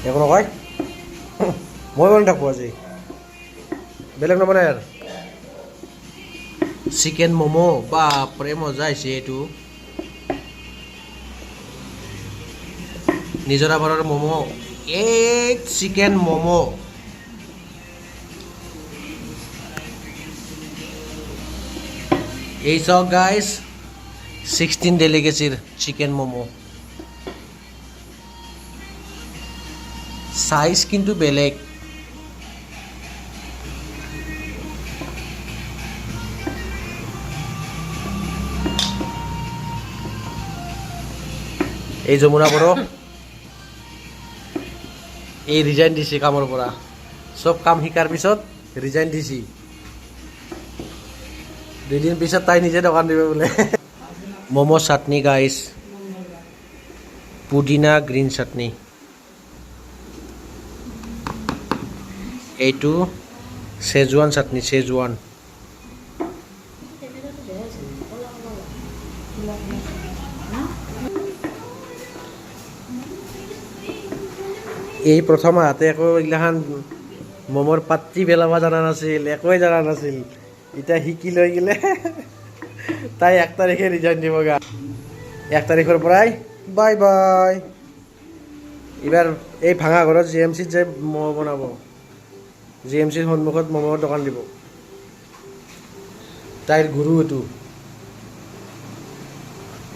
একো নকয় মই বনাই থাকোঁ আজি বেলেগ নবনাই আৰু চিকেন ম'ম' বাপৰে মজা হৈছে এইটো নিজৰা পাৰৰ ম'ম' এই চিকেন ম'ম' এই চাওক গাইজ 16 ডেলিকেচিৰ চিকেন ম'ম' সাইজ কিন্তু বেলেগ এই যমুনা বড়ো এই ৰিজাইন দিছে কামৰ পৰা চব কাম শিকাৰ পিছত ৰিজাইন দিছি 2 দিন পিছত তাই নিজে দোকান দিব বোলে ম'ম' চাটনি গাইছ পুদিনা গ্ৰীণ চাটনি এইটো চেজৱান চাটনি চেজৱান এই প্ৰথম হাতে একো এইগিলাখান ম'মৰ পাত্ৰি পেলাব জানা নাছিল একোৱে জানা নাছিল এতিয়া শিকি লৈ গ'লে তাই 1 তাৰিখে ৰিজাইন দিব গা 1 তাৰিখৰ পৰাই বাই বাই এইবাৰ এই ভাঙা ঘৰত GMCত যে ম'ম' বনাব GMCৰ সন্মুখত ম'মৰ দোকান দিব তাইৰ গুৰু এইটো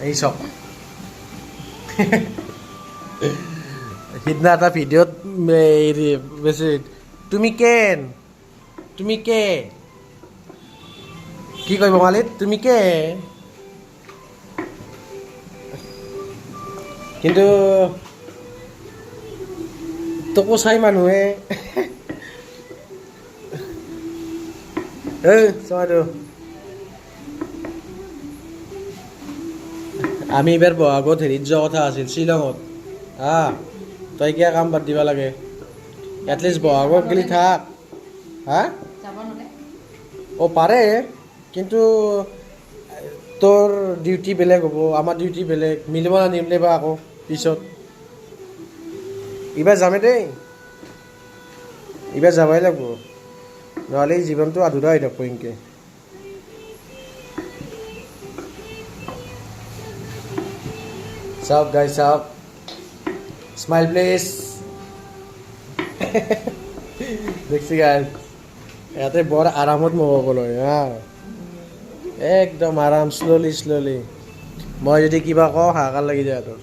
এই চক সিদিনা এটা ভিডিঅ'ত বেছি তুমি কে কি কয় বঙালীত তুমি কে কিন্তু তোকো চাই মানুহে চাইটো আমি এইবাৰ বহাগত হেৰিত যোৱা কথা আছিল শ্বিলঙত তই কিয় কাম বাদ দিব লাগে এটলিষ্ট বহাগত গেলি থাক পাৰে কিন্তু তোৰ ডিউটি বেলেগ হ'ব আমাৰ ডিউটি বেলেগ মিলিব না নিমিলিব আকৌ পিছত এইবাৰ যামেই দেই এইবাৰ যাবই লাগিব নহ'লে জীৱনটো আধৰুৱা হৈ থাকিব এনেকৈ চাওক গাইজ চাওক স্মাইল প্লিজ দেখছি গাইজ ইয়াতে বৰ আৰামত ম'ম' লয় একদম আৰাম শ্ল'লি মই যদি কিবা কওঁ হাহাকাৰ লাগি যায় তোৰ